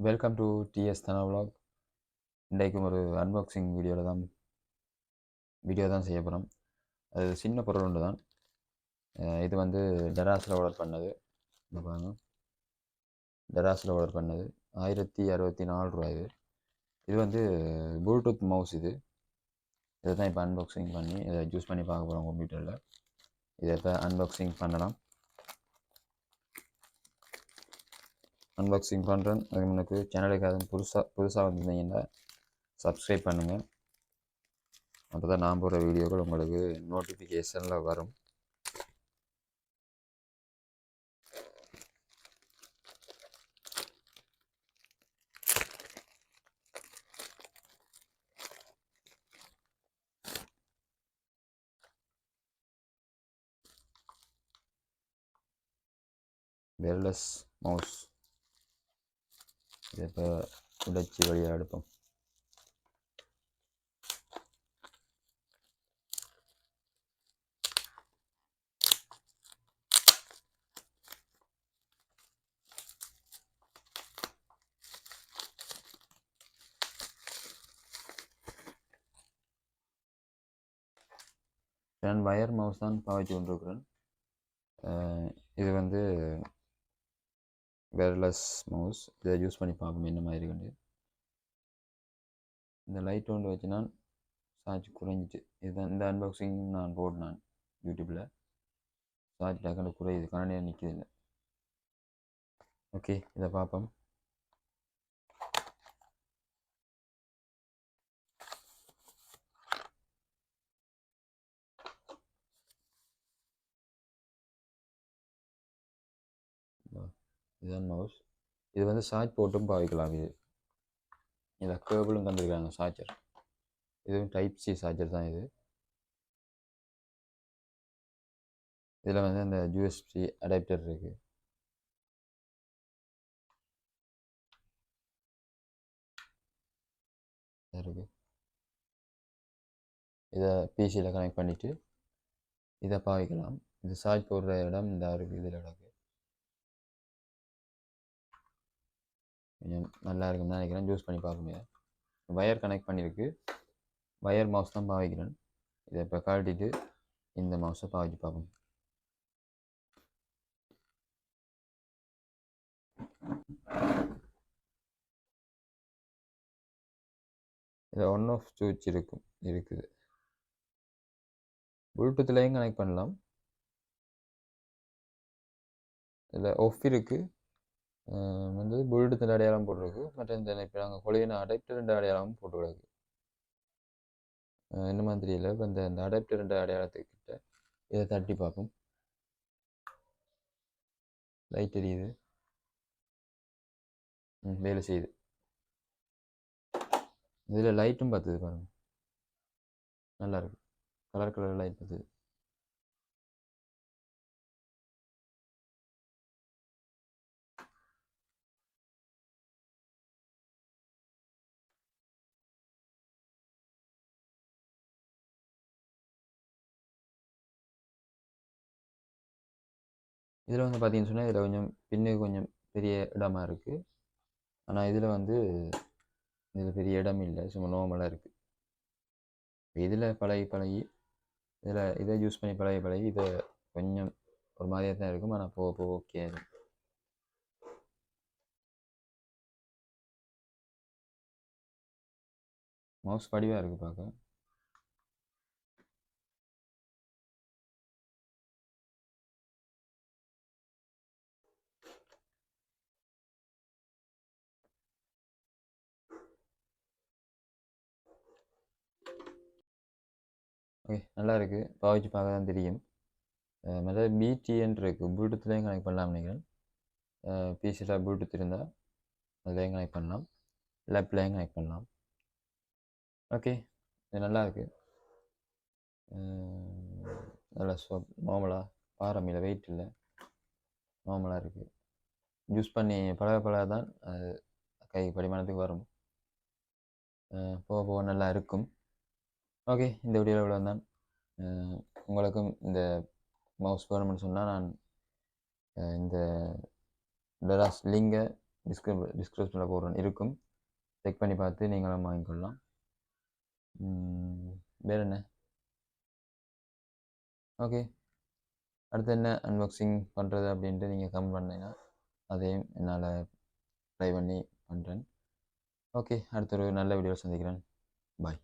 Welcome to TS Dhana vlog. இன்றைக்கும் ஒரு unboxing video தான் செய்ய போகிறோம். அது சின்ன பொருள் ஒன்று தான். இது வந்து டெராஸில் ஆர்டர் பண்ணது. இந்த பாருங்க, டெராஸில் ஆர்டர் பண்ணது 1064 இது. இது வந்து ப்ளூடூத் மவுஸ். இதை தான் இப்போ அன்பாக்சிங் பண்ணி இதை யூஸ் பண்ணி பார்க்க போகிறோம் கம்ப்யூட்டரில். இதை இப்போ அன்பாக்சிங் பண்ணலாம். அன்பாக்சிங் பண்ணுறேன். அதுக்கு முன்னுக்கு சேனலுக்கு அதுவும் புதுசாக வந்திருந்தீங்கன்னா சப்ஸ்கிரைப் பண்ணுங்கள். அப்போ தான் நான் போகிற வீடியோக்கள் உங்களுக்கு நோட்டிஃபிகேஷனில் வரும். wireless mouse. இதை இப்போ உடைச்சி வழியாக எடுப்போம். நான் வயர் மவுஸ் தான் பாவிச்சு கொண்டிருக்கிறேன். இது வந்து wireless மவுஸ். இதை யூஸ் பண்ணி பார்ப்போம் என்ன மாதிரி இருக்குண்டு. இந்த லைட் ஒன்று வச்சு நான் சார்ஜ் குறைஞ்சிட்டு இதுதான் இந்த அன்பாக்சிங் நான் போடினேன் யூடியூப்பில். சார்ஜ் டக்குன்னு குறையுது, கனடியாக நிற்கிது இல்லை. ஓகே, இதை பார்ப்போம். இதுதான் மவுஸ். இது வந்து சார்ஜ் போட்டும் பாவிக்கலாம். இதில் கேபிளும் தந்துருக்காங்க, சார்ஜர். இதுவும் டைப் சி சார்ஜர் தான் இது. இதில் வந்து அந்த யூஎஸ்பி அடாப்டர் இருக்குது. இருக்குது. இதை பிசியில் கனெக்ட் பண்ணிவிட்டு இதை பாவிக்கலாம். இது சார்ஜ் போடுற இடம் இந்த இருக்குது. இதில் இருக்குது. கொஞ்சம் நல்லா இருக்குன்னு நினைக்கிறேன். யூஸ் பண்ணி பார்க்க. வயர் கனெக்ட் பண்ணியிருக்கு. வயர் மவுஸ் தான் பாவிக்கிறேன். இதை இப்போ கழட்டிட்டு இந்த மவுஸை பாவிச்சு பார்ப்போம். இதில் ஒன் ஆஃப் சுவிட்ச் இருக்குது. ப்ளூடூத்லேயும் கனெக்ட் பண்ணலாம். இதில் ஆஃப் இருக்குது. வந்து ப்ளூடூத்தில் அடையாளம் போட்டிருக்கு. மற்ற இந்த இப்போ நாங்கள் கொலையின அடாப்டர் 2 அடையாளமும் போட்டு கிடக்கு. என்ன மாதிரி இல்லை. இப்போ இந்த அடாப்டர் 2 அடையாளத்துக்கிட்ட இதை தட்டி பார்ப்போம். லைட் எரியுது. வேலை செய்யுது. இதில் லைட்டும் பார்த்துது பாருங்க, நல்லா இருக்கு. கலர் லைட் பார்த்துது. இதில் வந்து பார்த்தீங்கன்னு சொன்னால் இதில் கொஞ்சம் பின்னுக்கு கொஞ்சம் பெரிய இடமா இருக்குது. ஆனால் இதில் வந்து இதில் பெரிய இடம் இல்லை, சும்மா நார்மலாக இருக்குது. இதில் பழகி இதை யூஸ் பண்ணி பழகி இதை கொஞ்சம் ஒரு மாதிரியாக தான் இருக்கும். ஆனால் போக போக ஓகே. மவுஸ் படிவாக இருக்குது பார்க்க. ஓகே, நல்லா இருக்குது. பாவிச்சு பார்க்க தான் தெரியும். மற்ற பிடிஎன் இருக்குது. ப்ளூடூத்லேயும் கனெக்ட் பண்ணலாம் நினைக்கிறேன். பிசியில் ப்ளூடூத் இருந்தால் அதுலேயும் கனெக்ட் பண்ணலாம். லேப்லேயும் கனெக்ட் பண்ணலாம். ஓகே, இது நல்லா இருக்குது. நல்லா நார்மலாக பாரமில்லை, வெயிட் இல்லை, நார்மலாக இருக்குது. யூஸ் பண்ணி பழக தான் அது கை படிமானத்துக்கு வரும். போக போக நல்லா இருக்கும். ஓகே, இந்த வீடியோவில் இவ்வளோ தான். உங்களுக்கும் இந்த மவுஸ் வேணும்னு சொன்னால் நான் இந்த டெராஸ் லிங்கை டிஸ்கிரிப்ஷனில் போடுறேன் இருக்கும். செக் பண்ணி பார்த்து நீங்களும் வாங்கிக்கொள்ளலாம். வேறு என்ன? ஓகே, அடுத்து என்ன அன்பாக்சிங் பண்ணுறது அப்படின்ட்டு நீங்கள் கமெண்ட் பண்ணீங்கன்னா அதையும் என்னால் ட்ரை பண்ணி பண்ணுறேன். ஓகே, அடுத்த ஒரு நல்ல வீடியோவில் சந்திக்கிறேன். பாய்.